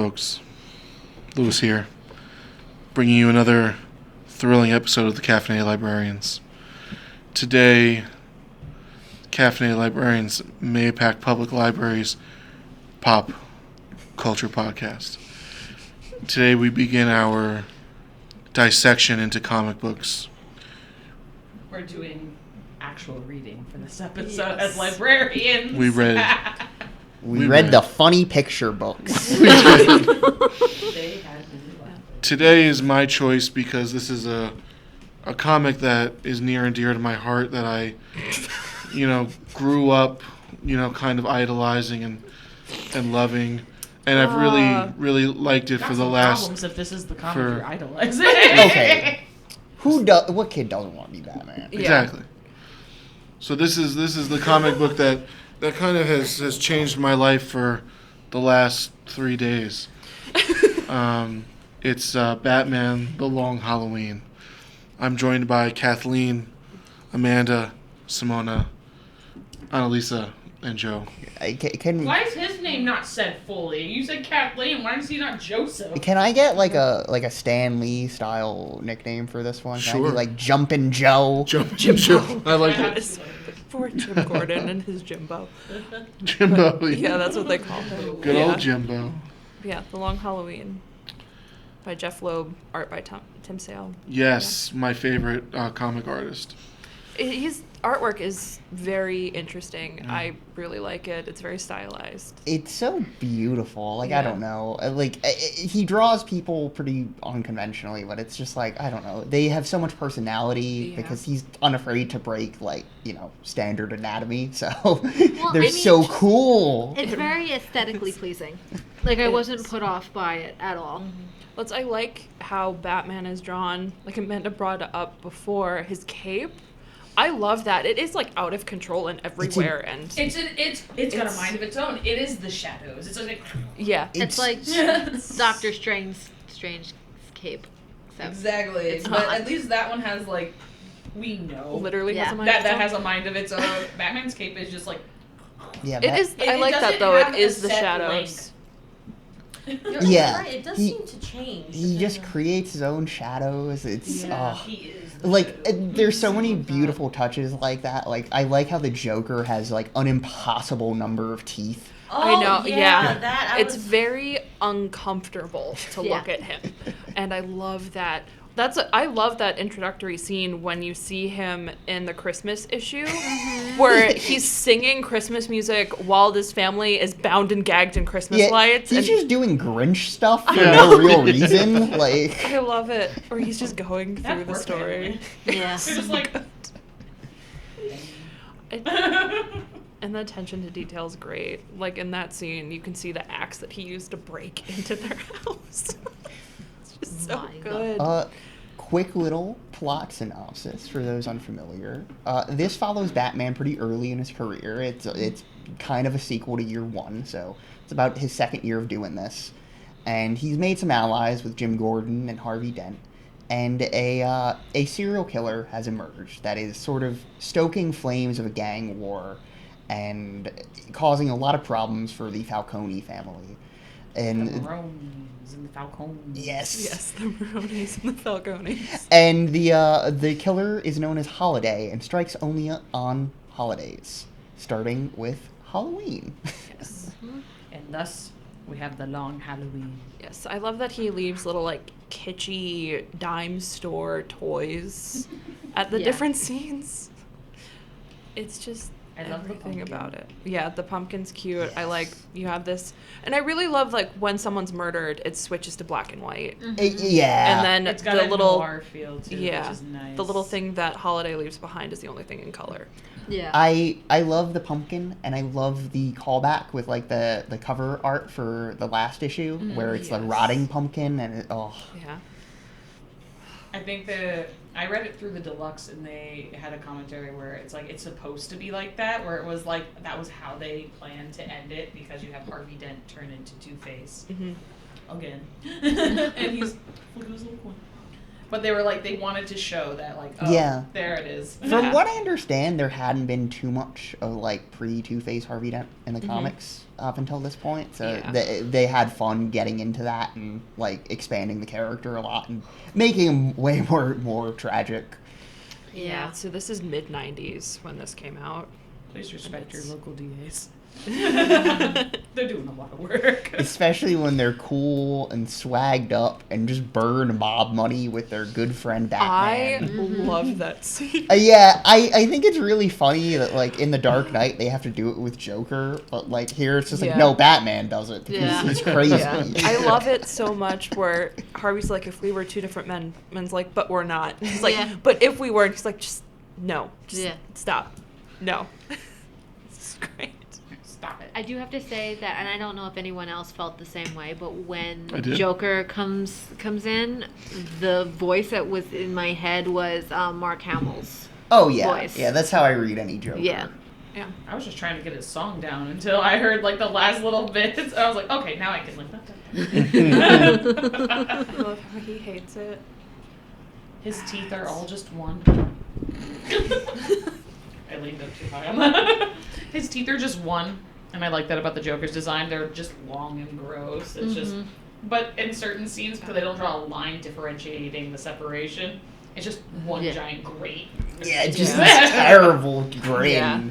folks. Lewis here, bringing you another thrilling episode of the Caffeinated Librarians. Today, Caffeinated Librarians Mayapack Public Library's Pop Culture Podcast. Today we begin our dissection into comic books. We're doing actual reading for this episode as librarians. We read the funny picture books. Today is my choice because this is a comic that is near and dear to my heart that I, grew up, kind of idolizing and loving. And I've really liked it for the last... problems if this is the comic you're idolizing. Okay. What kid doesn't want to be Batman? Exactly. So this is the comic book that kind of has changed my life for the last 3 days. It's Batman: The Long Halloween. I'm joined by Kathleen, Amanda, Simona, Annalisa, and Joe. Why is his name not said fully? You said Kathleen. Why is he not Joseph? Can I get like a Stan Lee style nickname for this one? Can Sure. I be like Jumpin' Joe? Jumpin' Joe. I like it. For Jim Gordon and his Jimbo. Jimbo. Yeah, that's what they call him. Good old Jimbo. Yeah, The Long Halloween by Jeph Loeb, art by Tim Sale. Yes, my favorite comic artist. His artwork is very interesting. I really like it. It's very stylized. It's so beautiful. Like, Yeah. I don't know. He draws people pretty unconventionally, but it's just like, I don't know. They have so much personality because he's unafraid to break, standard anatomy. So they're so cool. It's very aesthetically pleasing. I wasn't put off by it at all. I like how Batman is drawn. Like Amanda brought up before, his cape. I love that. It is out of control and everywhere, It's got a mind of its own. It is the shadows. It's like It's like Doctor Strange's cape. So exactly. But at least that one has we know literally has a mind that has a mind of its own. Batman's cape is just Yeah, it is. I like that though. It is the shadows. Yeah, right. It does seem to change. He just creates his own shadows. It's he is. There's so many beautiful touches like that. I like how the Joker has an impossible number of teeth. I know. Yeah, that very uncomfortable to look at him, and I love that. I love that introductory scene when you see him in the Christmas issue, where he's singing Christmas music while his family is bound and gagged in Christmas lights. He's just doing Grinch stuff for no real reason. I love it. Or he's just going through the story. Yeah. It's just and the attention to detail is great. In that scene, you can see the axe that he used to break into their house. It's just so good. Quick little plot synopsis for those unfamiliar. This follows Batman pretty early in his career. It's kind of a sequel to Year One, so it's about his second year of doing this. And he's made some allies with Jim Gordon and Harvey Dent. And a serial killer has emerged that is sort of stoking flames of a gang war and causing a lot of problems for the Falcone family. And the Maronis and the Falcones. Yes, the Maronis and the Falcones. And the killer is known as Holiday and strikes only on holidays, starting with Halloween. Yes. And thus, we have the Long Halloween. Yes, I love that he leaves little kitschy dime store toys at the different scenes. It's just I love everything about it. Yeah, the pumpkin's cute. Yes. You have this, and I really love when someone's murdered, it switches to black and white. Yeah, and then it's got the a little noir feel too, which is nice. The little thing that Holiday leaves behind is the only thing in color. Yeah, I love the pumpkin, and I love the callback with the cover art for the last issue where it's the rotting pumpkin and yeah. I think I read it through the deluxe, and they had a commentary where it's it's supposed to be like that, where it was that was how they planned to end it because you have Harvey Dent turn into Two-Face again, and he's look at his little coin. But they were like, they wanted to show that, like, oh, Yeah. there it is. From what I understand, there hadn't been too much of like pre-Two-Face Harvey Dent in the comics up until this point, so Yeah. they had fun getting into that and like expanding the character a lot and making him way more tragic. Yeah. So this is mid '90s when this came out. Please respect your It's- local DAs. They're doing a lot of work. Especially when they're cool and swagged up and just burn mob money with their good friend I Batman. love that scene. Yeah, I think it's really funny that like in the Dark Knight they have to do it with Joker, but like here it's just like Yeah. no, Batman does it because Yeah. he's crazy. Yeah. I love it so much where Harvey's like, if we were two different men, Men's like, but we're not. And he's like, Yeah. but if we were, and he's like, just no, just Yeah. stop, no. It's great. Stop it. I do have to say that, and I don't know if anyone else felt the same way, but when I did. Joker comes in, the voice that was in my head was Mark Hamill's. Oh yeah, Voice. yeah. That's how I read any Joker. Yeah. Yeah. I was just trying to get his song down until I heard like the last little bits. I was like, okay, now I can like. I love how he hates it. His teeth are all just one. I leaned up too high on that. His teeth are just one, and I like that about the Joker's design. They're just long and gross. It's just, but in certain scenes, because they don't draw a line differentiating the separation, it's just one Yeah. giant grate. Yeah, just Yeah. this terrible grain. Yeah.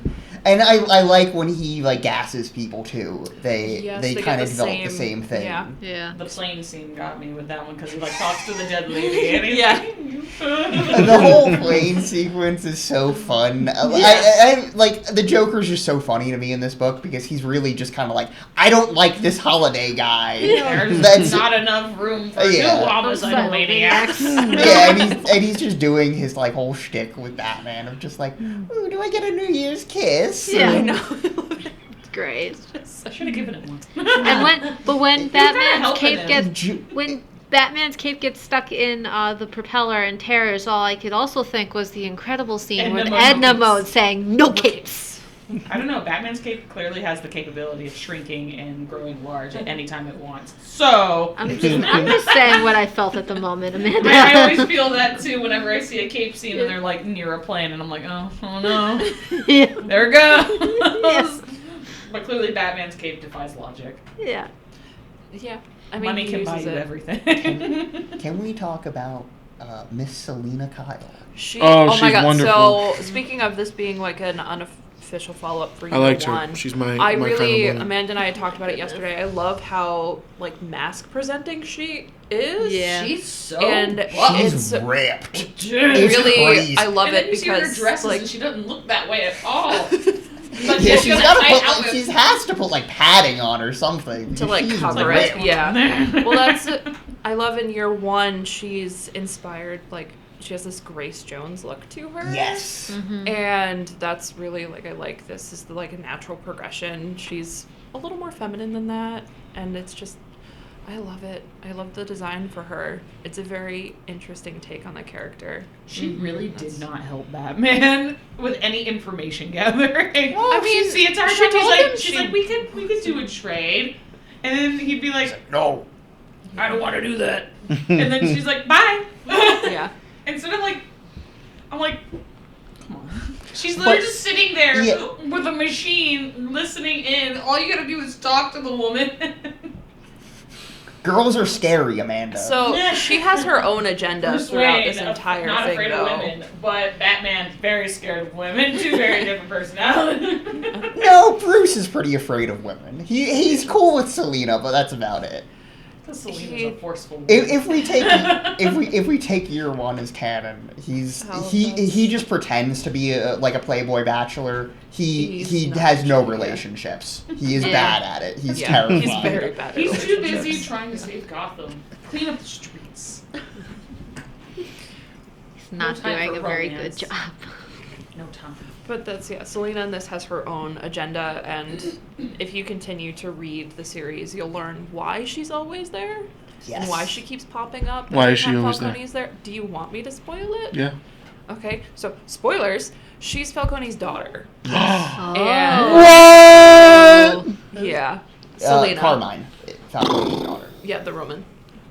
And I like when he like gasses people too. They Yes, they they kind get of the develop the same- same thing. yeah. Yeah. The plane scene got me with that one because he like talks to the dead lady and he's Yeah. And the whole plane sequence is so fun. I like the Joker's just so funny to me in this book because he's really just kind of like, I don't like this holiday guy. There's That's not enough room for Yeah. two homicidal maniacs. yeah, and he's just doing his like whole shtick with Batman of just like, ooh, do I get a New Year's kiss? Yeah. I know. It's great. I should have given it one. And when kinda Batman's helping cape him. gets when Batman's cape gets stuck in the propeller and tears, all I could also think was the incredible scene Edna with Mode. Edna Mode saying "No capes." I don't know. Batman's cape clearly has the capability of shrinking and growing large at any time it wants. So I'm just saying what I felt at the moment, Amanda. I always feel that too whenever I see a cape scene and they're like near a plane, and I'm like, oh no, yeah. there it goes. Yes. But clearly, Batman's cape defies logic. Yeah. Yeah. I mean, Money he can buy uses you it. everything. Can we talk about Miss Selena Kyle? She, Oh, my she's god. wonderful. So, speaking of this being like an unofficial follow up for I year liked her. one, She's my I my really, kind of woman. Amanda and I had talked about it yesterday. I love how like mask presenting she is. Yeah. She's so And buff. She's it's ripped. Dude. It's really, crazy. I love And then it you see her because dresses like and she doesn't look that way at all. But Yeah, she's she's got gotta a tight put. outfit. She has to put like padding on or something to like She's cover ripped. it. Yeah. Well, that's I love in year one. She's inspired like she has this Grace Jones look to her. Yes. And that's really like I like this is the, like a natural progression. She's a little more feminine than that, and it's just I love it. I love the design for her. It's a very interesting take on the character. She really did not help Batman with any information gathering. Well, I mean, she's the entire she time told him she's she- like, we could do a trade, and then he'd be like, No. I don't want to do that, and then she's like, bye. Yeah. Instead of like, I'm like, come on. She's literally But- just sitting there Yeah. with a machine listening in. All you gotta do is talk to the woman. Girls are scary, Amanda. So she has her own agenda Bruce throughout Wayne, this entire not thing, afraid though. of women, but Batman's very scared of women. Two very different personalities. No, Bruce is pretty afraid of women. He's cool with Selena, but that's about it. Because Selena's a forceful woman. If we take year one as canon, he just pretends to be like a playboy bachelor. He He's not has no actually, yeah. relationships. He is Yeah. bad at it. He's Yeah, terrified. he's very bad at He's too busy relationships. trying to save Gotham, clean up the streets. He's not No time doing for a very romance. good job. No time. But that's, yeah, Selena in this has her own agenda, and if you continue to read the series, you'll learn why she's always there, Yes. and why she keeps popping up. Why every is she time always there? Falcone's there. Do you want me to spoil it? Yeah. Okay, so spoilers, she's Falcone's daughter. Oh. And, What? yeah, Selena. Carmine, Falcone's daughter. Yeah, the Roman.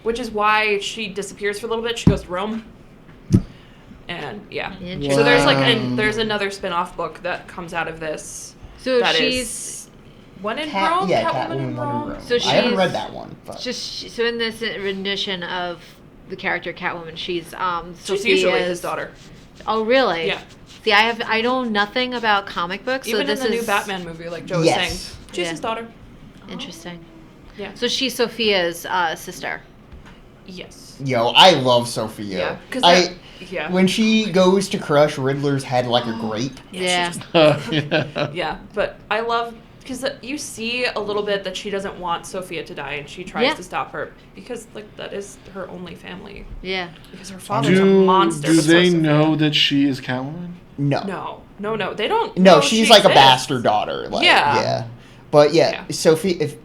Which is why she disappears for a little bit. She goes to Rome. And yeah. Interesting. So there's Wow. there's another spin-off book that comes out of this. So that she's is When in Rome? Yeah, Catwoman in Catwoman, When Rome? in Rome. So I haven't she's- read that one. But. so in this rendition of the character Catwoman, she's So it's usually his Sophia's daughter. Oh, really? Yeah. See, I know nothing about comic books, so Even this in the is new Batman movie, like Joe was Yes. saying. She's Yeah. his daughter. Interesting. Yeah. So she's Sophia's sister. Yes. Yo, I love Sophia. Yeah. Because yeah. When she goes to crush Riddler's head like a grape. Yeah. Yeah. Yeah, but I love because you see a little bit that she doesn't want Sophia to die, and she tries Yeah. to stop her because like that is her only family. Yeah. Because her father's a monster. Do but so they is Sophia. know that she is Catwoman? No. No, they don't. No, know she's she like a exists. bastard daughter. Like, Yeah. Yeah. But yeah, Yeah. Sophie, if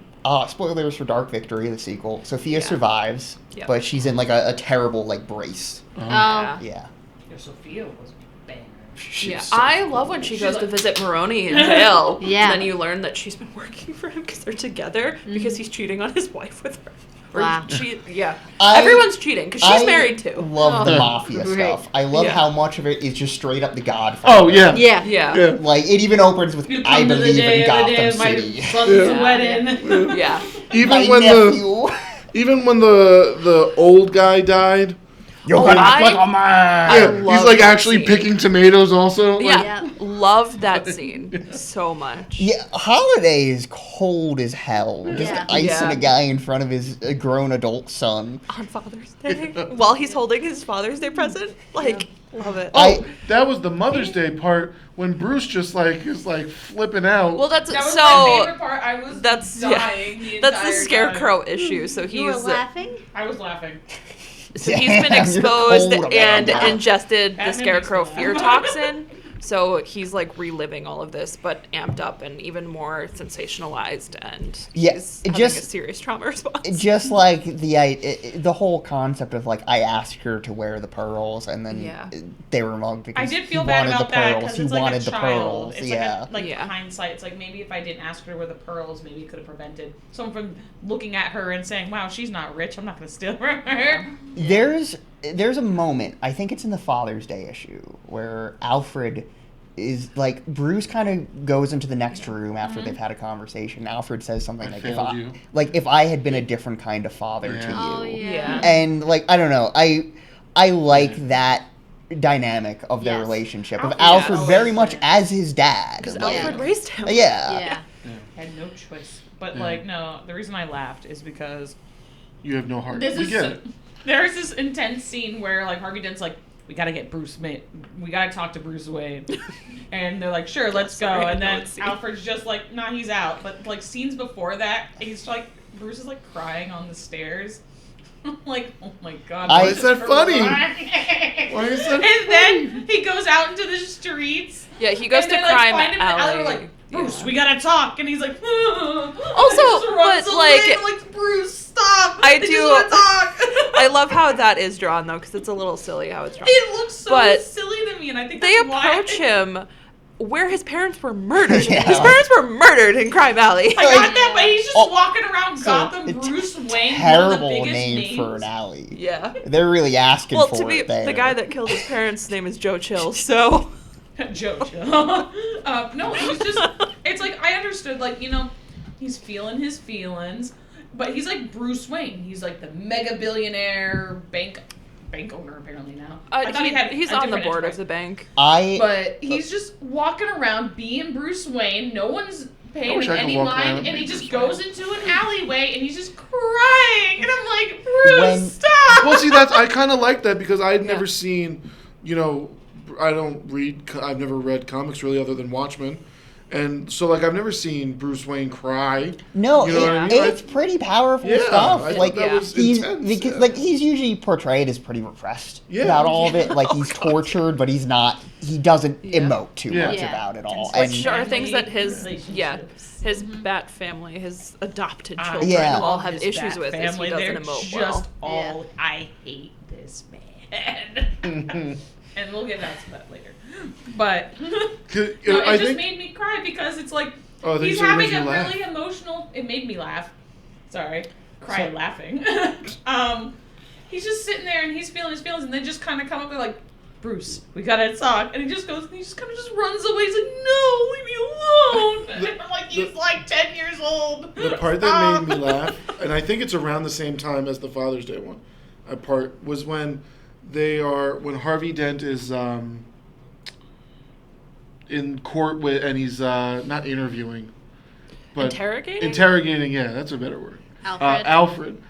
spoilers for Dark Victory, the sequel, Sophia Yeah. survives, Yeah. but she's in like a terrible like brace. Yeah. Yeah. Yo, Sophia was banging. She's Yeah, so I cool. love when she She's goes like- to visit Maroni in jail. Yeah. And then you learn that she's been working for him because they're together because he's cheating on his wife with her. Or Wow. Yeah. I- Everyone's cheating because she's I married too. love the Oh. mafia Great. stuff. I love Yeah. how much of it is just straight up the Godfather. Oh yeah. Yeah. Yeah. Yeah. Like it even opens with You I come to the believe day in of the Gotham day of my City. son's Yeah. wedding. Yeah. Even My when nephew. even when the old guy died, You're Oh, gonna act I- like a man. I yeah, love he's like that actually scene. picking tomatoes also. Like, Yeah. Yeah. Love that scene so much. Yeah, Holiday is cold as hell. Just Yeah. icing Yeah. a guy in front of his grown adult son. On Father's Day. While he's holding his Father's Day present. Like, love it. Oh, that was the Mother's Day part when Bruce just like is like flipping out. Well, that's That was so. my favorite part. I was That's dying yeah. the That's the entire scarecrow time. issue. So You were he's laughing? I was laughing. so he's been Damn, you're exposed cold, and Amanda. ingested the Batman scarecrow makes me fear laugh. toxin. So he's like reliving all of this, but amped up and even more sensationalized, and Yeah, he's it having just- a serious trauma response. Just like the whole concept of like I asked her to wear the pearls and then Yeah. they were wrong because I did he feel bad wanted about the that pearls. because He it's like wanted a the child. pearls. It's Yeah. like Yeah. hindsight. It's like maybe if I didn't ask her to wear the pearls, maybe it could have prevented someone from looking at her and saying, "Wow, she's not rich. I'm not going to steal from her." There's a moment, I think it's in the Father's Day issue, where Alfred is like Bruce kind of goes into the next room after they've had a conversation. Alfred says something I like failed you. if I had been a different kind of father to you. Oh, yeah. Yeah. And like I don't know, I like that dynamic of their Yes. relationship of Alfred Alfred is very always much there. as his dad. Because Like, Alfred raised him. yeah. Yeah. I had no choice. But Yeah. like, no, the reason I laughed is because You have no heart. this we is get it. there's this intense scene where like Harvey Dent's like, we gotta get we gotta talk to Bruce Wayne, and they're like, sure, let's go. Sorry, And no, then it's- Alfred's just like, nah, he's out. But like scenes before that, he's like, Bruce is like crying on the stairs. I'm like, oh my god, Why Bruce is that funny? crying. Why is that And then he goes out into the streets. Yeah, he goes and to they, like, crime find him in the alley. alley. We're like, Bruce, Yeah. we gotta talk. And he's like, Also, but, like, Bruce, stop. I just do- wanna talk. I love how that is drawn though, because it's a little silly how it's drawn. It looks so But silly to me, and I think They that's why approach him where his parents were murdered. Yeah. His parents were murdered in Crime Alley. I got that, but he's just Oh, walking around so Gotham, it's Bruce Wayne, one of the Terrible biggest name names. for an alley. Yeah. They're really asking Well, for to be it there. the guy that killed his parents' name is Joe Chill, so Jojo. No, he's just. It's like I understood, like he's feeling his feelings, but he's like Bruce Wayne. He's like the mega billionaire bank owner apparently now. I thought he's a on the different board of enterprise. the bank. But he's just walking around being Bruce Wayne. No one's I paying wish him I could any walk mind, around and he being just Bruce goes into an alleyway and he's just crying. And I'm like, Bruce, When- stop! Well, see, I kind of like that because I had Yeah. never seen, I've never read comics really other than Watchmen. And so, like, I've never seen Bruce Wayne cry. No, You know what I mean? it's pretty powerful Yeah, stuff. I thought Like that was he's intense, because yeah. like he's usually portrayed as pretty repressed Yeah. about all of it. Like Oh, he's God. tortured, but he's not. He doesn't Yeah. emote too Yeah. much Yeah. about it all. Which Which are things that Family his bat family, his adopted I children Yeah. all love have his issues Bat with is he family. doesn't They're emote just well. all, I hate this man. And we'll get back to that later. But no, I it just think. made me cry because it's like Oh, I think he's you said it made having a you laugh. really emotional. It made me laugh. Sorry, cry laughing. He's just sitting there and he's feeling his feelings, and then just kind of come up with like, Bruce, we gotta talk. And he just kind of just runs away. He's like, no, leave me alone. And I'm like, he's like 10 years old. The part that made me laugh, and I think it's around the same time as the Father's Day one, was when when Harvey Dent is in court and he's not interviewing, but interrogating. Yeah, that's a better word. Alfred.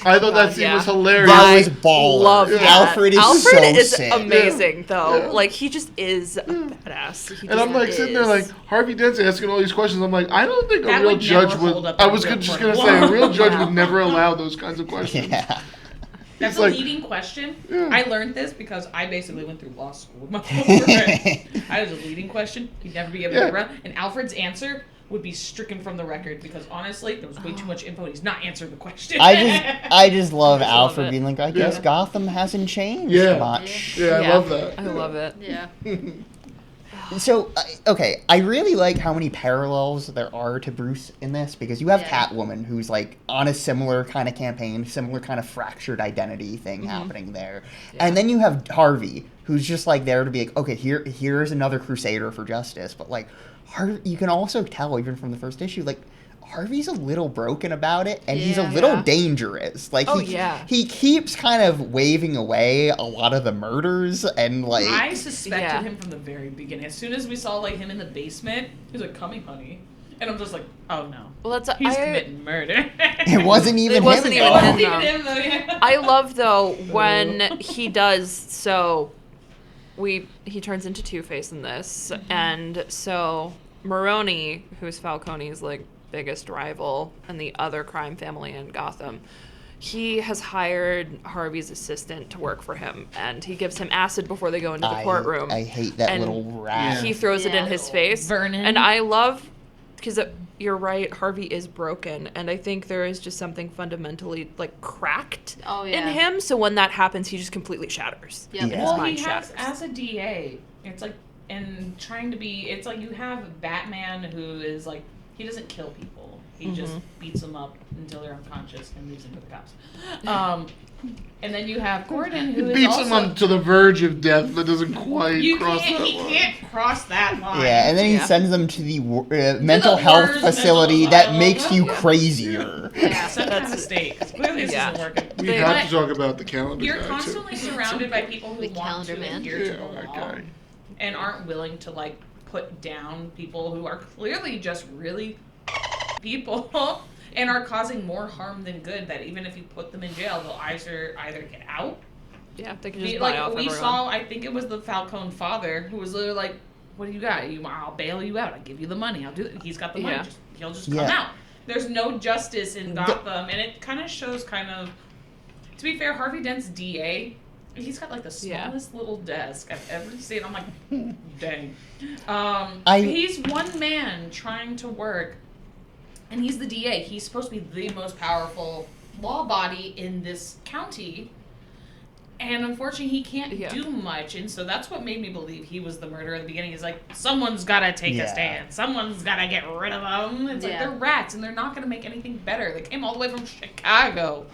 I thought that scene was hilarious. That was baller. Love that. Alfred is sick. amazing, though. Yeah. Like, he just is a badass. He And I'm like sitting there like, Harvey Dent's asking all these questions. I'm like, I don't think That a real would judge never would. hold up I in a was real just court. going to say, a real judge Yeah. would never allow those kinds of questions. Yeah. That's He's like- a leading question. Yeah. I learned this because I basically went through law school with my boyfriend. I was a leading question. He'd never be able to get around. And Alfred's answer would be stricken from the record because honestly, there was way too much info and he's not answering the question. I just love Alfred it. being like, I guess Yeah. Gotham hasn't changed Yeah. much. Yeah, I love that. I love it. Yeah. So, okay, I really like how many parallels there are to Bruce in this, because you have Yeah. Catwoman, who's, like, on a similar kind of campaign, similar kind of fractured identity thing happening there. Yeah. And then you have Harvey, who's just, like, there to be like, okay, here's another crusader for justice. But, like, you can also tell, even from the first issue, like, Harvey's a little broken about it, and he's a Yeah. little Yeah. dangerous. Like, Oh, he, yeah. he keeps kind of waving away a lot of the murders, and, like... I suspected Yeah. him from the very beginning. As soon as we saw like him in the basement, he was like, "Coming, honey," and I'm just like, "Oh no, Uh, Well, he's committing murder." It wasn't even wasn't him. even though. him. Wasn't even him, though, yeah. I love, though, when he does so. He turns into Two-Face in this, and so Maroni, who's Falcone's like biggest rival and the other crime family in Gotham, he has hired Harvey's assistant to work for him, and he gives him acid before they go into the courtroom. I hate that And little rat. He throws it in Yeah. his face. Vernon. And I love, because you're right, Harvey is broken, and I think there is just something fundamentally like cracked Oh, yeah. in him. So when that happens, he just completely shatters. Yep. Yeah. His Well, mind he has, shatters. as a DA, it's like, and trying to be, it's like you have Batman who is like, he doesn't kill people. He just beats them up until they're unconscious and leaves them to the cops. And then you have Gordon who He is beats also, him on to the verge of death, but doesn't quite you cross can't, that he line. can't cross that line. Yeah, and then he Yeah. sends them to the mental the health worst facility mental that asylum. makes you crazier. Yeah, some kind of mistake. 'Cause clearly this Yeah. isn't working. We They- have to talk about the calendar You're guy, too. constantly surrounded by people who The want calendar to man. adhere Yeah, to the that law guy. and aren't willing to like put down people who are clearly just really people and are causing more harm than good. That even if you put them in jail, they'll either get out. Yeah, they can just buy off we everyone. saw, I think it was the Falcone father who was literally like, "What do you got? I'll bail you out. I'll give you the money. I'll do it." He's got the money. Yeah. He'll just come Yeah. out. There's no justice in Gotham, and it kind of shows to be fair, Harvey Dent's DA, he's got like the Yeah. smallest little desk I've ever seen. I'm like, dang. He's one man trying to work, and he's the DA. He's supposed to be the most powerful law body in this county. And unfortunately, he can't Yeah. do much. And so that's what made me believe he was the murderer at the beginning. He's like, someone's got to take a Yeah. stand. Someone's got to get rid of them. It's like, Yeah. they're rats, and they're not going to make anything better. They came all the way from Chicago.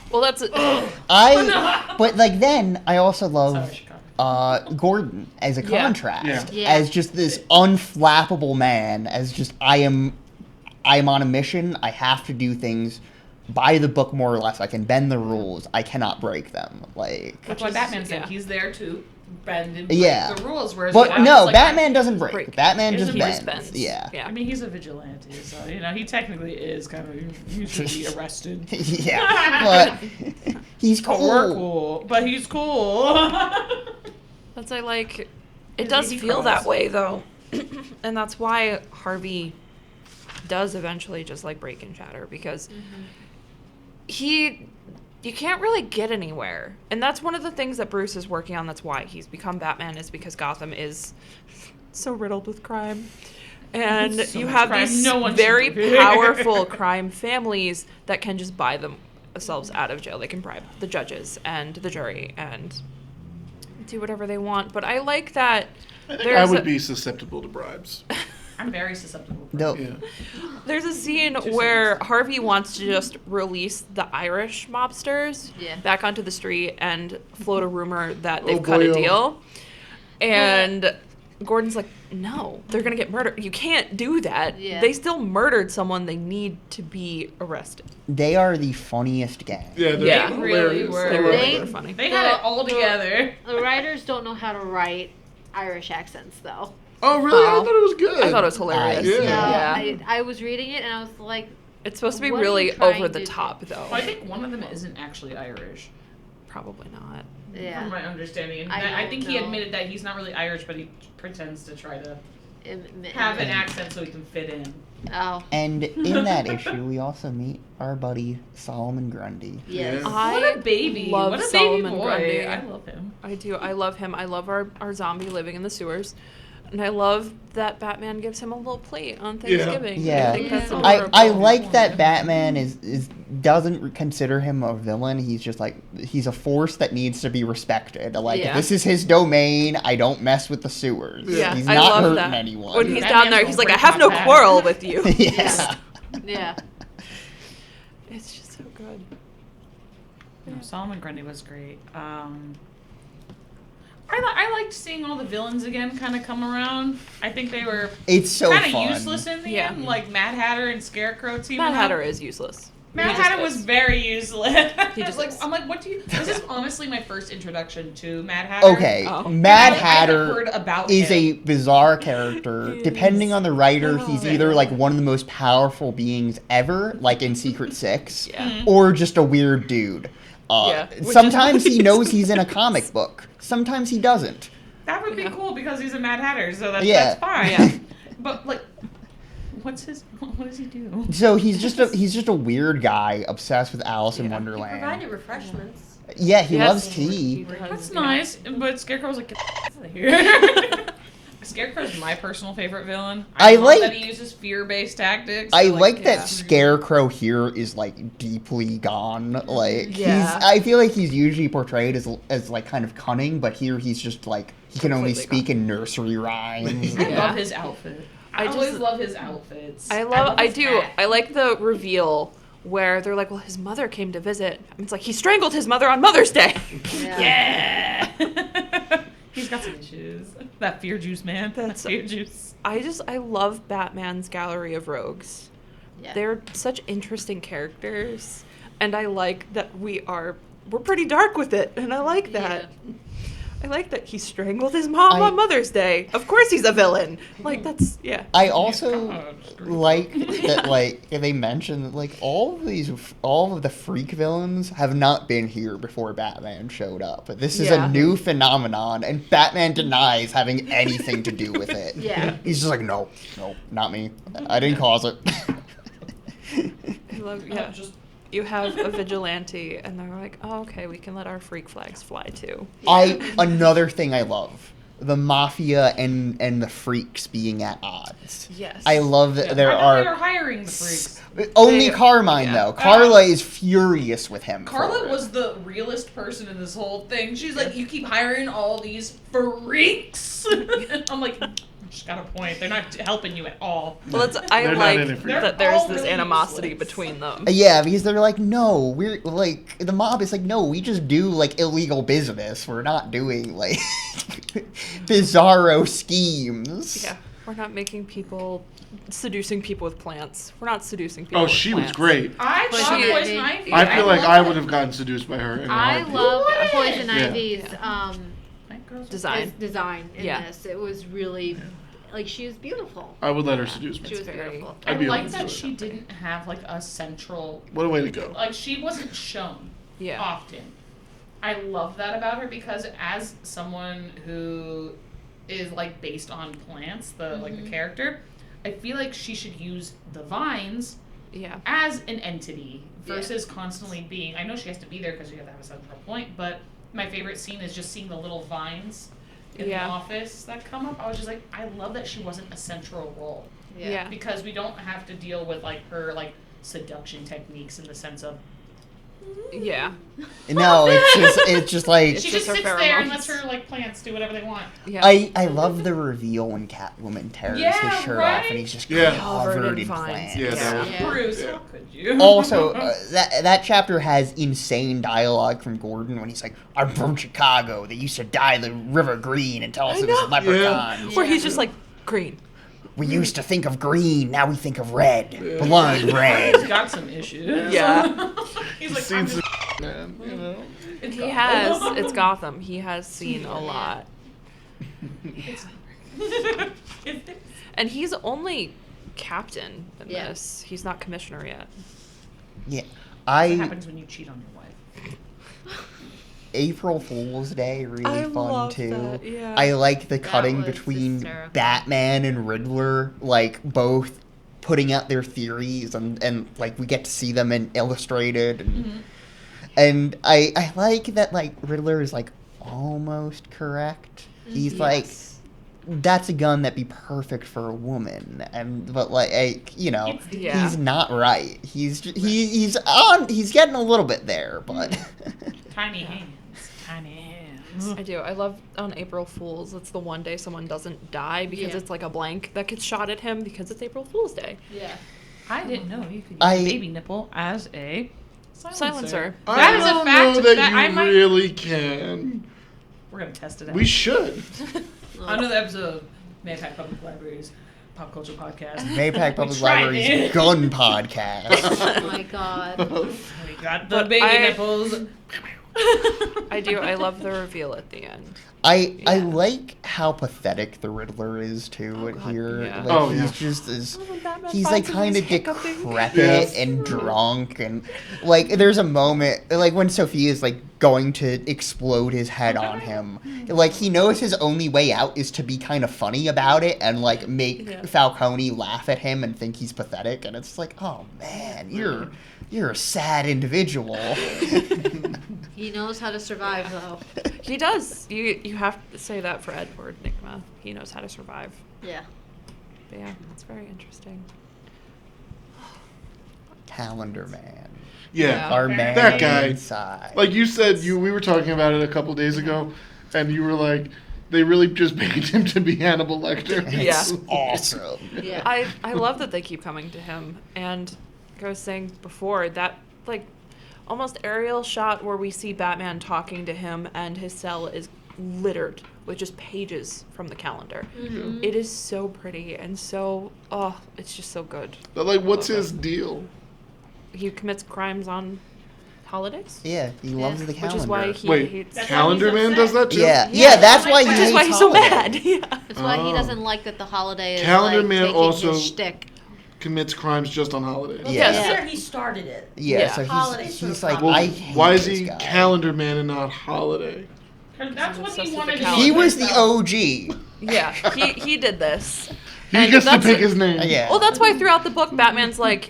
Well, that's But like then I also love Sorry, Chicago. Gordon as a Yeah. contrast, Yeah. Yeah. as just this unflappable man, as just I am on a mission. I have to do things by the book more or less. I can bend the rules. I cannot break them. Like, That's why is- Batman said yeah. he's there to bend and break Yeah. the rules. Whereas but Batman's no, like, Batman doesn't break. break. Batman He just doesn't bends. break. Yeah. Yeah. I mean, he's a vigilante, so, he technically is kind of, he should be arrested. Yeah, but he's But we're cool. cool. But he's cool. That's it His does baby feel crawls. that way though. And that's why Harvey does eventually just like break and shatter, because you can't really get anywhere. And that's one of the things that Bruce is working on. That's why he's become Batman, is because Gotham is so riddled with crime. And So you much have crime. these No one should very live here. powerful crime families that can just buy themselves out of jail. They can bribe the judges and the jury and do whatever they want. But I like that I there's would a- be susceptible to bribes. I'm very susceptible. No. Yeah. There's a scene Two where seconds. Harvey wants to just release the Irish mobsters Yeah. back onto the street and float a rumor that they've Oh, cut a boy, oh. deal. And Gordon's like, no, they're going to get murdered. You can't do that. Yeah. They still murdered someone. They need to be arrested. They are the funniest gang. Yeah, they're Yeah. They really hilarious. were. They were They- funny. They had it all together. The writers don't know how to write Irish accents, though. Oh, really? I Oh. thought it was good. I thought it was hilarious. Yeah. Yeah. I was reading it and I was like, It's supposed to be What are you really trying over to the do? top, though. Well, I think one of them isn't actually Irish, Probably not. yeah. from my understanding. And I I think don't he know. admitted that he's not really Irish, but he pretends to try to Im- have an im- accent so he can fit in. Oh, And in that issue, we also meet our buddy Solomon Grundy. yes. Yeah. What a baby! love What a Solomon baby boy! Grundy. I love him. I do. I love him. I love our zombie living in the sewers. And I love that Batman gives him a little plate on Thanksgiving. Yeah. I think that's Yeah. adorable. I like that Batman is doesn't consider him a villain. He's just like, he's a force that needs to be respected. Like, Yeah. this is his domain. I don't mess with the sewers. Yeah, He's I not love hurting that. anyone. When he's Batman's down there, gonna he's like, I break have my no back." quarrel with you. yeah. Yeah. It's just so good. No, Solomon Grundy was great. I liked seeing all the villains again kind of come around. I think they were It's so kind fun. of useless in the Yeah. end, like Mad Hatter and Scarecrow teaming Mad up. Hatter is useless. Mad He just Hatter was is. very useless. He just like, is. I'm like, what do you? This is honestly my first introduction to Mad Hatter. Okay, Oh. Mad I had Hatter heard about is him. a bizarre character. He Depending is. on the writer, he's Yeah. either like one of the most powerful beings ever, like in Secret Six, Yeah. or just a weird dude. Yeah, which is Sometimes he what knows he he's in a is. comic book. Sometimes he doesn't. That would be Yeah. cool because he's a Mad Hatter, so that's, Yeah. that's fine. Yeah. But like, what does he do? So he's just a weird guy obsessed with Alice in Yeah. He Wonderland. provided refreshments. Yeah, he Yes. loves tea. That's nice, but Scarecrow's like, get out of here. Scarecrow's my personal favorite villain. I love like- that he uses fear-based tactics. I to, like yeah. that Scarecrow here is like deeply gone. Like Yeah. I feel like he's usually portrayed as like kind of cunning, but here he's just like he can only Completely speak in nursery rhymes. I Yeah. love his outfit. I I just- always love his outfits. I his do. hat. I like the reveal where they're like, well, his mother came to visit. And it's like, he strangled his mother on Mother's Day. Yeah. Yeah. He's got some issues. That fear juice, man. That's- That fear juice. I love Batman's gallery of rogues. Yeah. They're such interesting characters. And I like that we're pretty dark with it. And I like that. I like that he strangled his mom on Mother's Day. Of course he's a villain. Like, that's, yeah. I also God, like that like they mention that like all of the freak villains have not been here before Batman showed up. This is Yeah. a new phenomenon, and Batman denies having anything to do with it. Yeah. He's just like, no, not me. I didn't cause it. I love, yeah. Just You have a vigilante, and they're like, oh, okay, we can let our freak flags fly too. Another thing I love, the mafia and the freaks being at odds. Yes. I love that there I thought they were are hiring the freaks. only They- Carmine yeah. though. Carla is furious with him. for Carla it. was the realest person in this whole thing. She's like, you keep hiring all these freaks. I'm like, she's got a point. They're not helping you at all. Well, I They're not like in it for you. that They're there's all this really animosity useless. between them. Yeah, because they're like, no, we're like the mob is like, no, we just do like illegal business. We're not doing like bizarro schemes. Yeah, we're not seducing people with plants. We're not seducing people Oh, with she was plants. great. I But love she- Poison Ivy. I feel like love I that- would have gotten seduced by her in a I heartbeat. love What? Poison Yeah. Ivy's That girl's Design. design in Yeah. this. It was really like she was beautiful. I would let her Yeah. seduce me. She was very- beautiful. I I'd be like open to that it. she didn't have like a central, What a way to go. like she wasn't shown Yeah. often. I love that about her because as someone who is like based on plants, like the character, I feel like she should use the vines Yeah. as an entity versus constantly being. I know she has to be there because you have to have a central point, but my favorite scene is just seeing the little vines in Yeah. the office that come up. I was just like, I love that she wasn't a central role Yeah. because we don't have to deal with like her like seduction techniques in the sense of Yeah. No, it's just like She just just her sits there and pheromones. lets her like plants do whatever they want. Yeah. I love the reveal when Catwoman tears Yeah, his shirt right? off and he's just Yeah. covered in vines. plants. Yeah, that was Yeah. Bruce, Yeah. how could you? Also, that chapter has insane dialogue from Gordon when he's like, "I'm from Chicago. They used to dye the river green and tell us I it was know. leprechauns. Where he's just like, green. We used to think of green. Now we think of red. Yeah. Blood He's red." got some issues. Yeah. He's like, seen I'm some just, man, you know. it's He Gotham. has. It's Gotham. He has seen a lot. And he's only captain in Yeah. this. He's not commissioner yet. Yeah, What happens when you cheat on your wife? April Fool's Day really I fun love too. that, yeah. I like the cutting was between hysterical. Batman and Riddler, like both putting out their theories and like we get to see them in illustrated and I like that like Riddler is like almost correct. He's like Yes. that's a gun that'd be perfect for a woman, and but like you know Yeah. he's not right. He's he's getting a little bit there, but Tiny hands. Tiny hands. I do. I love on April Fool's. It's the one day someone doesn't die because Yeah. it's like a blank that gets shot at him because it's April Fool's Day. Yeah. I didn't know you could use I- a baby nipple as a Silencer. I That is a don't fact know that that you I might- really can. We're gonna test it out. We should. Another episode of Maypac Public Library's Pop Culture Podcast. Maypac Public tried Library's it. gun podcast. Oh my god. We got the But baby I- nipples. I do. I love the reveal at the end. I Yeah. like how pathetic the Riddler is too Oh, God, here. yeah. Like Oh, he's yeah. just as Oh, when Batman he's like finds him, kind of he's hiccuping. decrepit Yes. and drunk and like there's a moment like when Sophia's like going to explode his head on him. Like he knows his only way out is to be kind of funny about it and like make Yeah. Falcone laugh at him and think he's pathetic, and it's like, oh man, you're a sad individual. He knows how to survive though. He does. You have to say that for Edward Nygma. He knows how to survive. Yeah. But yeah, that's very interesting. Calendar Man. Yeah. Our Okay. man That guy. inside. Like you said, we were talking about it a couple days ago, and you were like, they really just made him to be Hannibal Lecter. Yeah. It's awesome. Yeah. I love that they keep coming to him. And like I was saying before, that like almost aerial shot where we see Batman talking to him and his cell is littered with just pages from the calendar. Mm-hmm. It is so pretty and so it's just so good. But like, what's his deal? He commits crimes on holidays, Yeah, he loves the calendar. which is why he Wait, hates. That's Calendar why he's Man upset. does that too? Yeah, Yeah. that's why he Which hates is why he's so holidays. mad. Yeah. That's why he Oh. doesn't like that the holiday is Calendar like Man taking also- his shtick. Commits crimes just on holidays. Yeah. Yes. Yeah. There he started it. Yeah, Yeah. so Holiday he's sort of like, problem. I Well, hate why is this he guy. Calendar Man and not Holiday? That's what obsessed he with wanted the to calendar. He do. was the OG. Yeah, he did this. He And gets to that's pick it. his name. Yeah. Well, that's why throughout the book, Batman's like,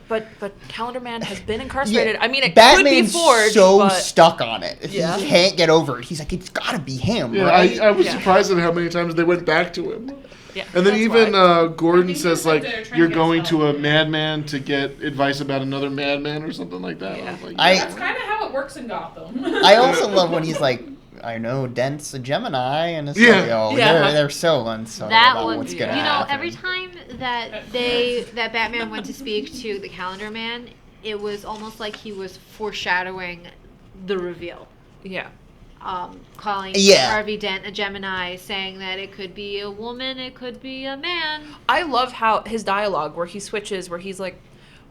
but Calendar Man has been incarcerated. Yeah. I mean, it Batman's could be forged, so but stuck on it. Yeah. He can't get over it. He's like, it's gotta be him, Yeah, right? I was Yeah. surprised at how many times they went back to him. yeah. And then that's even why. Gordon I think he says said like, they're trying you're to get going us to a out. madman to get advice about another madman or something like that. I was like, I- yeah. That's kind of how it works in Gotham. I also love when he's like, I know Dent's a Gemini, and it's Yeah. like, oh, Yeah. they're so unsettled That about one, what's you gonna know, happen. every time that Batman went to speak to the Calendar Man, it was almost like he was foreshadowing the reveal. Yeah. Calling Yeah. Harvey Dent a Gemini, saying that it could be a woman, it could be a man. I love how his dialogue, where he switches, where he's like,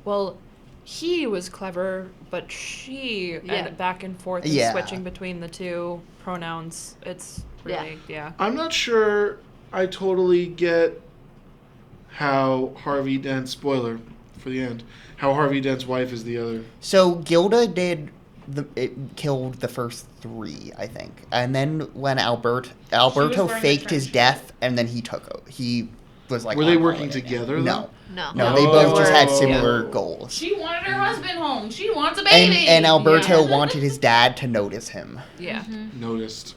well, he was clever, but she, Yeah. and back and forth, and Yeah. switching between the two pronouns. It's really, yeah. I'm not sure I totally get how Harvey Dent, spoiler for the end, how Harvey Dent's wife is the other. So Gilda killed the first 3, I think, and then when Alberto wearing the faked his trench death, and then he was like, Were they on working holiday. together, No, No. no, they Oh. both just had Oh. similar goals. She wanted her husband home. She wants a And, baby. and Alberto Yeah. wanted his dad to notice him. Yeah. Noticed.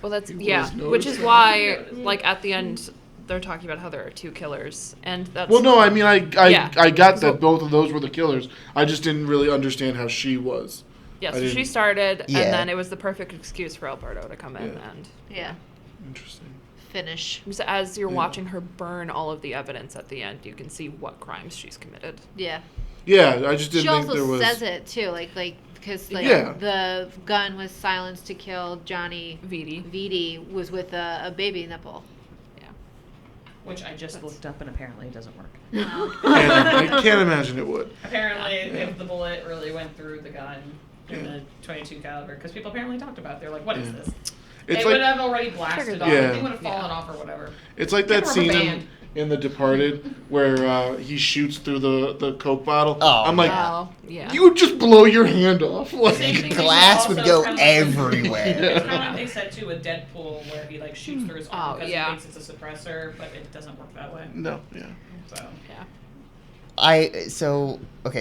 Well, that's, He yeah. was Which is noticing. why, like, at the end, they're talking about how there are 2 killers. And that's. Well, no, I mean, I Yeah. got So- that both of those were the killers. I just didn't really understand how she was. Yeah, I so she didn't- started, Yeah. and then it was the perfect excuse for Alberto to come in Yeah. and Yeah. Interesting. Finish. so as you're Yeah. watching her burn all of the evidence at the end, you can see what crimes she's committed. Yeah. Yeah, I just didn't She think there also was. says it too, like because like Yeah. the gun was silenced to kill Johnny Vidi. Vidi was with a baby nipple. Which I just looked up and apparently it doesn't work. And I can't imagine it would. Apparently, if the bullet really went through the gun in the 22 caliber, because people apparently talked about it, they're like, what is Yeah. this? It's It would like have already blasted off. Yeah. The thing would have fallen off or whatever. it's like Get that a scene rubber in, band. in The Departed where he shoots through the Coke bottle. Oh, I'm like, Oh, yeah. you would just blow your hand off. Like, Same thing Glass also would go kinda like- everywhere. It's kind of like they said too with Deadpool, where he like shoots through his arm Oh, because yeah. he thinks it's a suppressor, but it doesn't work that way. no, yeah. So Yeah.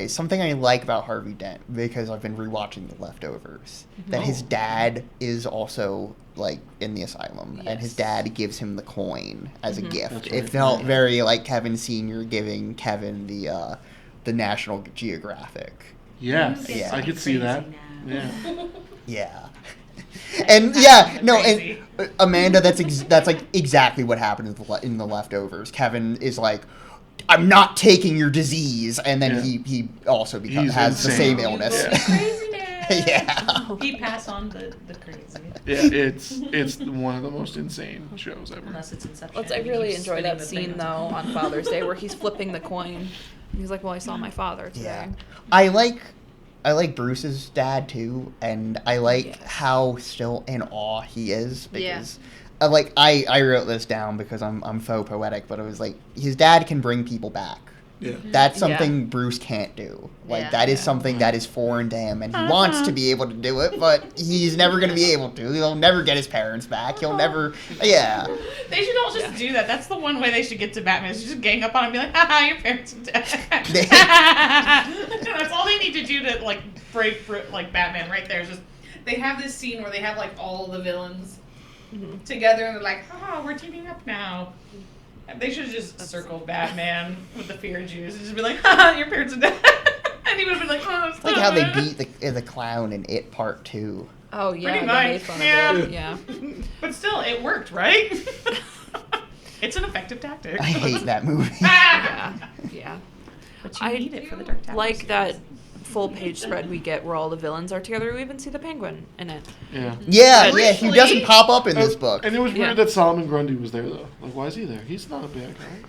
Something I like about Harvey Dent, because I've been rewatching The Leftovers, that his dad is also like in the asylum, and his Yes. dad gives him the coin as a gift. That's It right. felt very like Kevin Sr. giving Kevin the National Geographic. Yes, Yeah. I could see that. Yeah. Yeah. And yeah, no, Crazy. and Amanda, that's like exactly what happened in the Leftovers. Kevin is like, I'm not taking your disease, and then Yeah. he also He's has the insane. same illness. You will be crazy now. Yeah. He passed on the crazy. Yeah, it's one of the most insane shows ever. Unless it's Inception. I and he really keeps enjoy spinning that the thing scene, though, on top. on Father's Day, where he's flipping the coin. He's like, well, I saw my father today. Yeah. I like Bruce's dad too, and I like Yes. how still in awe he is, Yeah. because I wrote this down because I'm faux poetic, but it was like his dad can bring people back. Yeah. That's Yeah. something Bruce can't do. Like Yeah. that is something that is foreign to him, and he wants to be able to do it, but he's never going to be able to. He'll never get his parents back. He'll never. Yeah. They should all just do that. That's the one way they should get to Batman. Is just gang up on him and be like, haha, your parents are dead. That's all they need to do to like break like Batman right there. Is just they have this scene where they have like all the villains together and they're like, haha, we're teaming up now. And they should have just circled Batman with the fear juice and just be like, haha, your parents are dead. And he would have been like, oh, It's like how they beat the clown in It Part 2. Oh, yeah. Pretty they much, made fun yeah. of it. Yeah. But still, it worked, right? It's an effective tactic. I hate that movie. Yeah. Yeah. But you I need it for the Dark Tower like series. that full page spread we get where all the villains are together. We even see the Penguin in it. Yeah. Yeah, Really? he doesn't pop up in this book. And it was Yeah. weird that Solomon Grundy was there though. Like, why is he there? He's not a bad guy.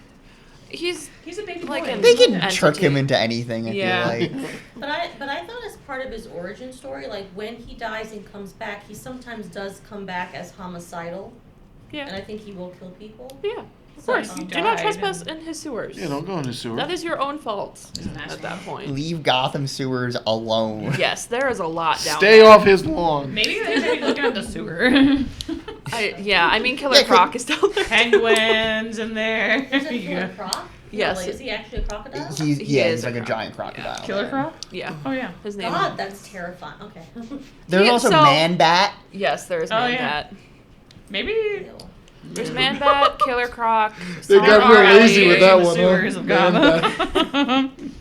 He's He's a baby like boy. an They can entity. trick him into anything, I Yeah. feel like. But I thought as part of his origin story, like when he dies and comes back, he sometimes does come back as homicidal, and Yeah. I think he will kill people. Yeah. Of So, course. you Do not died trespass and- in his sewers. Yeah, don't go in his sewer. That is your own fault He's an at asshole. that point. Leave Gotham sewers alone. Yes, there is a lot down Stay there. off his lawn. Maybe they should be looking at the sewer. I mean, Killer Yeah, 'cause- Croc is down there. Penguins in there. Is it Yeah. Killer Croc? Yes. No, like, is he actually a crocodile? He's He yeah, is he's like a a croc. giant crocodile. Killer Croc? Yeah. Oh yeah. His name. God, that's terrifying. Okay. There's Yeah, also so- Man Bat. Yes, there is Oh, Man yeah. Bat. Maybe. Ew. There's Man Bat, Killer Croc. They got real R.I.P. lazy with that in the one, huh? sewers of Gotham.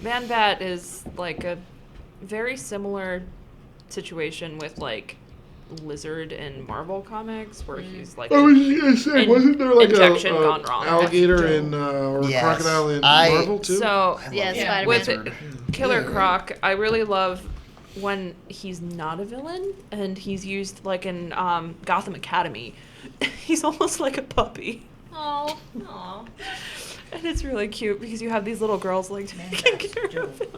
Man Bat is like a very similar situation with like Lizard in Marvel comics, where he's like I was gonna say, In- wasn't there like injection a gone wrong. alligator in or a Yes. crocodile in I- Marvel too? so Yeah, Yeah. Spider-Man. with Lizard. Killer Yeah. Croc. I really love when he's not a villain and he's used like in Gotham Academy. He's almost like a puppy. Oh. Aw. And it's really cute because you have these little girls like taking care of him.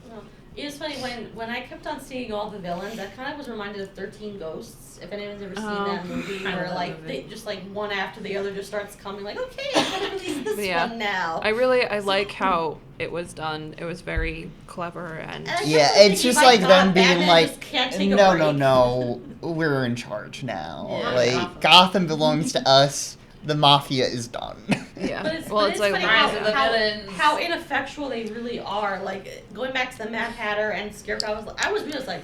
No. It was funny when I kept on seeing all the villains. I kind of was reminded of 13 Ghosts. If anyone's ever seen Oh. that movie, I where love like that movie. they just like one after the other just starts coming. Like, okay, I'm gonna release this Yeah. one now. I like how it was done. It was very clever and And I kept Yeah, on it's thinking, just my like God, them being Batman like, just can't take a no, break. no, we're in charge now. Yeah. Like Gotham. Gotham belongs to us. The mafia is done. yeah. But it's, well, but it's it's like funny Rise of the Villains. how ineffectual they really are. Like going back to the Mad Hatter and Scarecrow, I was just like,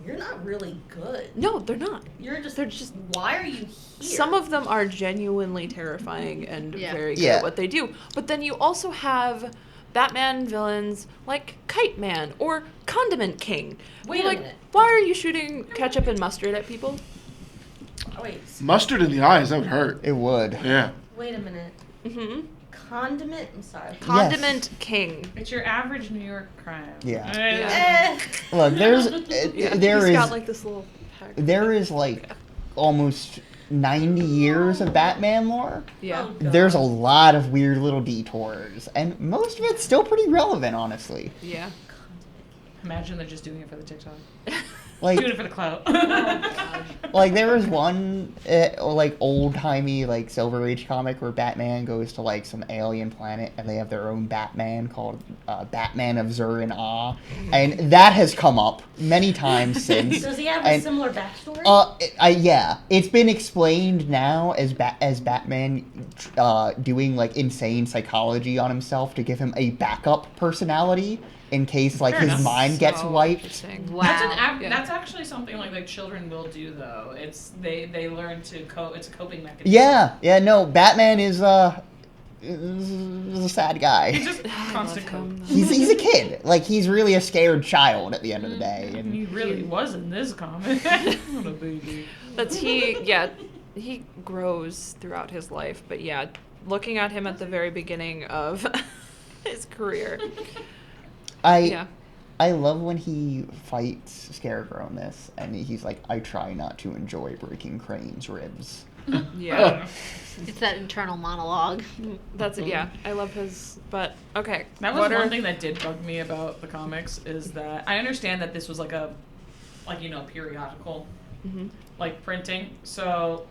you're not really good. no, they're not. They're just. Why are you here? Some of them are genuinely terrifying and Yeah. very good Yeah. at what they do. But then you also have Batman villains like Kite Man or Condiment King. Wait a Like, minute. why are you shooting ketchup and mustard at people? Oh, wait. Mustard in the eyes, that would hurt. It would. Yeah. Wait a minute. Mm-hmm. Condiment? I'm sorry. Condiment King. It's your average New York crime. Yeah. Eh. Look, there's Yeah, there he's is got like this little pack. there is like almost 90 years of Batman lore. Yeah. Oh, God. There's a lot of weird little detours, and most of it's still pretty relevant, honestly. Yeah. Imagine they're just doing it for the TikTok. Like, Doing it for the clout. like there was one like old timey like Silver Age comic where Batman goes to like some alien planet and they have their own Batman called Batman of Zur and Ah, and that has come up many times since. Does he have a And- similar backstory? Yeah, it's been explained now as Batman doing like insane psychology on himself to give him a backup personality in case like Fair his enough. mind gets So wiped. interesting. Wow. Yeah. That's actually something like children will do though. It's they learn to cope. It's a coping mechanism. Yeah, no, Batman is a sad guy. It's just I constant love cope. him. He's a kid. Like he's really a scared child at the end of the day. And He really was in this comic. What a baby. That's he grows throughout his life, but yeah, looking at him at the very beginning of his career. Yeah. I love when he fights Scarecrow in this, and he's like, I try not to enjoy breaking Crane's ribs. Yeah. It's that internal monologue. That's it. Yeah. I love his, but okay. That was what one are- thing that did bug me about the comics is that I understand that this was like periodical, Mhm. like printing. So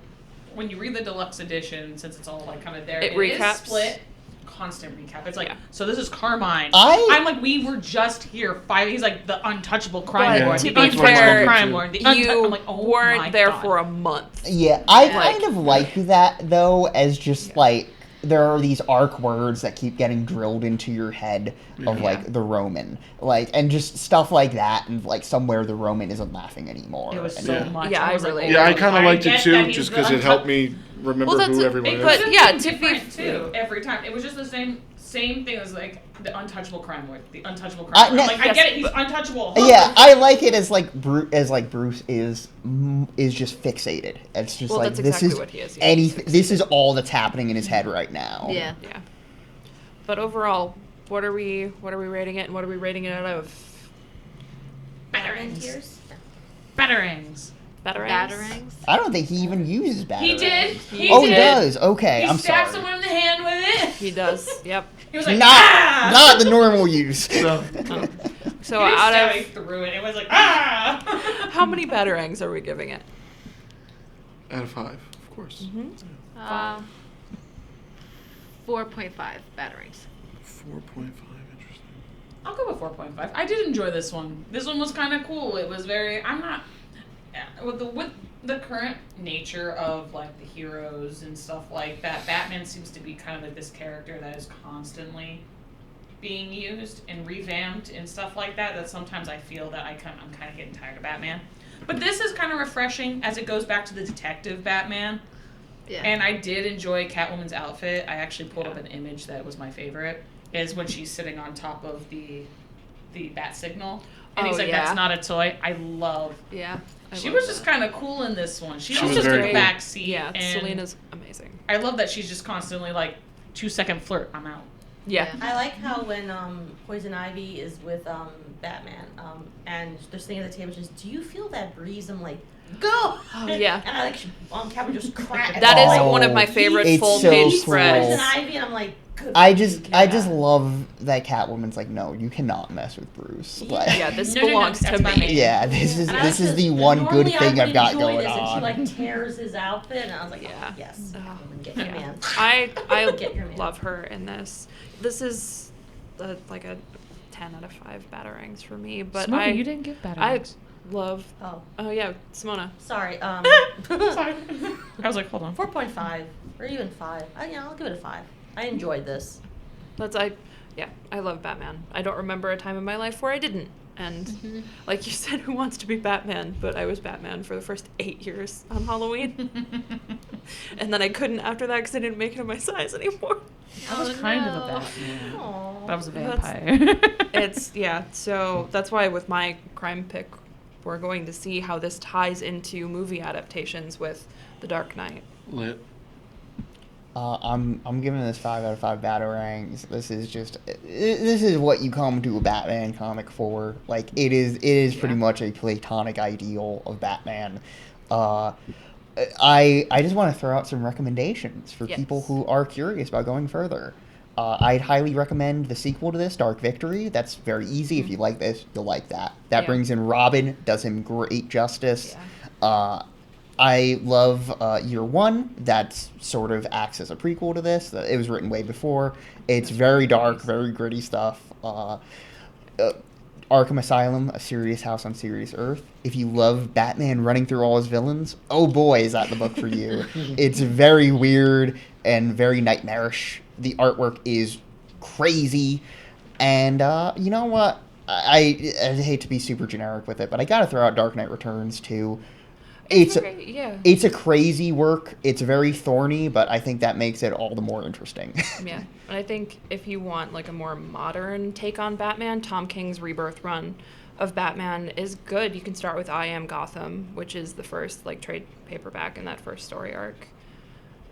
when you read the deluxe edition, since it's all like kind of there, It is recaps. split. Constant recap. It's like, Yeah. so this is Carmine. I- I'm like, we were just here fighting. He's like the untouchable crime But lord. to The be untouchable fair, crime lord. The You I'm like, oh my weren't there God. for a month. Yeah, I Like- kind of like that though, as just Yeah. like there are these arc words that keep getting drilled into your head of Yeah. like the Roman, like, and just stuff like that, and like somewhere the Roman isn't laughing anymore. It was and- so Yeah. much. Yeah, I was like, really- oh, Yeah, I kind of I liked it get too, that he's just the because it untouch- helped me remember Well, that's who a- everyone It is. But, could've yeah, been to be different f- too every time. It was just the same thing as like the untouchable crime lord. The untouchable I- crime lord. no- I'm like, I yes, get it. He's but- untouchable. Yeah, I like it as like Bruce is just fixated. It's just Well, like that's this exactly is what he is. He's anything. This is all that's happening in his head right now. Yeah. Yeah. But overall, what are we rating it, and what are we rating it out of? Batarangs. Tears? Batarangs. Batarangs? Batarangs. I don't think he even uses batarangs. He did. He Oh, did. he does. Okay, He I'm stabbed sorry. someone in the hand with it. He does. Yep. He was like, Not ah! not the normal use. So, So He didn't out stab of me through it. It was like, ah! how many batarangs are we giving it? out of 5, of course. 4.5 batarangs. 4.5, interesting. I'll go with 4.5. I did enjoy this one. This one was kind of cool. It was very. I'm not. With the current nature of like the heroes and stuff like that, Batman seems to be kind of like this character that is constantly being used and revamped and stuff like that. That sometimes I feel that I'm kind of getting tired of Batman. But this is kind of refreshing as it goes back to the detective Batman. Yeah. And I did enjoy Catwoman's outfit. I actually pulled up an image that was my favorite. Is when she's sitting on top of the bat signal. And he's Oh, like, yeah. that's not a toy. I love. Yeah. She was just kind of cool in this one. She She was was just in very the cool. backseat. Yeah, and Selena's amazing. I love that she's just constantly like 2-second flirt. I'm out. Yeah. I like how when Poison Ivy is with Batman and they're sitting at the table, she's, do you feel that breeze? I'm like, go! Oh, yeah. And I like, Catwoman just cracked. That is Oh, one of my favorite it's full so page cool. spreads. Poison Ivy, and I'm like, good. I just Yeah. love that Catwoman's like, no, you cannot mess with Bruce. Like, Yeah, this No, no, no, belongs that's to my me. man. yeah, this is And I this was is the just- one good normally I thing I've would got enjoy going this, on. And she like tears his outfit, and I was like, Yeah. oh, yes, Oh. Catwoman, get your Yeah. man. I Get your man. love her in this. This is like a 10 out of 5 batarangs for me, but I didn't give I love. Oh, Oh yeah, Simona. sorry. Sorry. I was like, hold on. 4.5 or even 5. I'll give it a 5. I enjoyed this. I love Batman. I don't remember a time in my life where I didn't. And like you said, who wants to be Batman? But I was Batman for the first 8 years on Halloween. And then I couldn't after that because I didn't make it in my size anymore. I was kind of a Batman. Aw. But I was a That's- vampire. So that's why with my crime pick, we're going to see how this ties into movie adaptations with The Dark Knight. Lit. I'm giving this 5 out of 5 Batarangs. This is what you come to a Batman comic for. Like it is pretty much a platonic ideal of Batman. I just want to throw out some recommendations for people who are curious about going further. I'd highly recommend the sequel to this, Dark Victory. That's very easy. If you like this, you'll like that. That brings in Robin, does him great justice. I love Year One. That sort of acts as a prequel to this. It was written way before. It's very dark, very gritty stuff. Arkham Asylum, A Serious House on Serious Earth. If you love Batman running through all his villains, oh boy, is that the book for you. It's very weird and very nightmarish. The artwork is crazy. And you know what? I hate to be super generic with it, but I gotta throw out Dark Knight Returns too. It's a crazy work. It's very thorny, but I think that makes it all the more interesting. Yeah, and I think if you want like a more modern take on Batman, Tom King's Rebirth run of Batman is good. You can start with I Am Gotham, which is the first like trade paperback in that first story arc.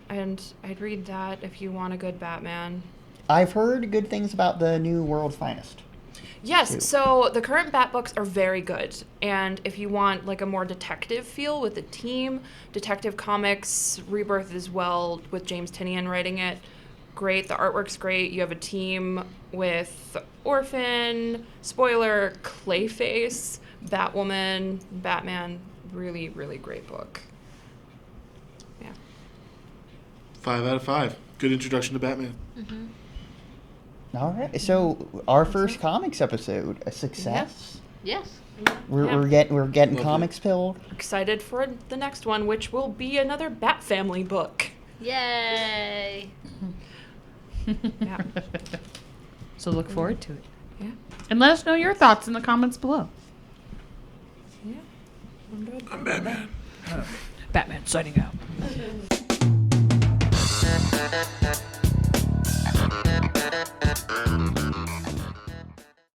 And I'd read that if you want a good Batman. I've heard good things about the new World's Finest. Yes, so the current Bat books are very good. And if you want like a more detective feel with the team, Detective Comics, Rebirth as well, with James Tynion writing it, great. The artwork's great. You have a team with Orphan, spoiler, Clayface, Batwoman, Batman. Really, really great book. Yeah. 5 out of 5. Good introduction to Batman. Mm-hmm. All right, so our first comics episode, a success. Yes. We're getting Love comics pilled. Excited for the next one, which will be another Bat Family book. Yay. Yeah. So look forward to it. Yeah. And let us know your thoughts in the comments below. Yeah. I'm Batman. Batman signing out.